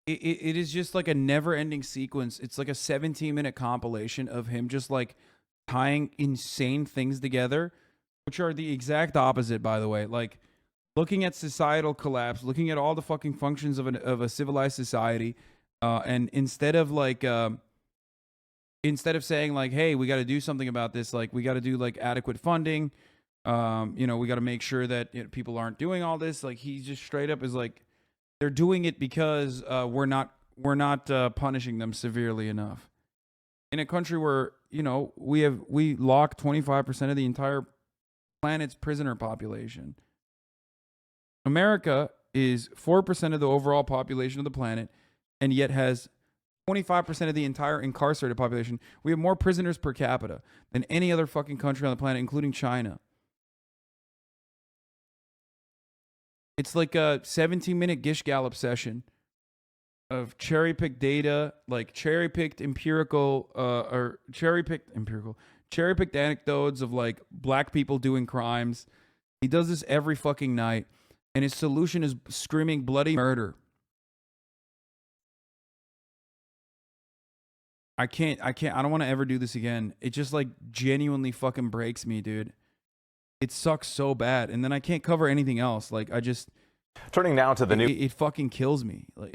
It is just like a never-ending sequence. It's like a 17-minute compilation of him just like tying insane things together, which are the exact opposite, by the way. Like looking at societal collapse, looking at all the fucking functions of a civilized society, and instead of saying like, hey, we got to do something about this, like we got to do like adequate funding, we got to make sure that people aren't doing all this. Like he just straight up is like, they're doing it because we're not punishing them severely enough. In a country where we lock 25% of the entire planet's prisoner population. America is 4% of the overall population of the planet, and yet has 25% of the entire incarcerated population. We have more prisoners per capita than any other fucking country on the planet, including China. It's like a 17-minute Gish Gallop session of cherry-picked data, like cherry-picked anecdotes of like black people doing crimes. He does this every fucking night, and his solution is screaming bloody murder. I don't want to ever do this again. It just like genuinely fucking breaks me, dude. It sucks so bad, and then I can't cover anything else. Like I just turning now to the new. It fucking kills me. Like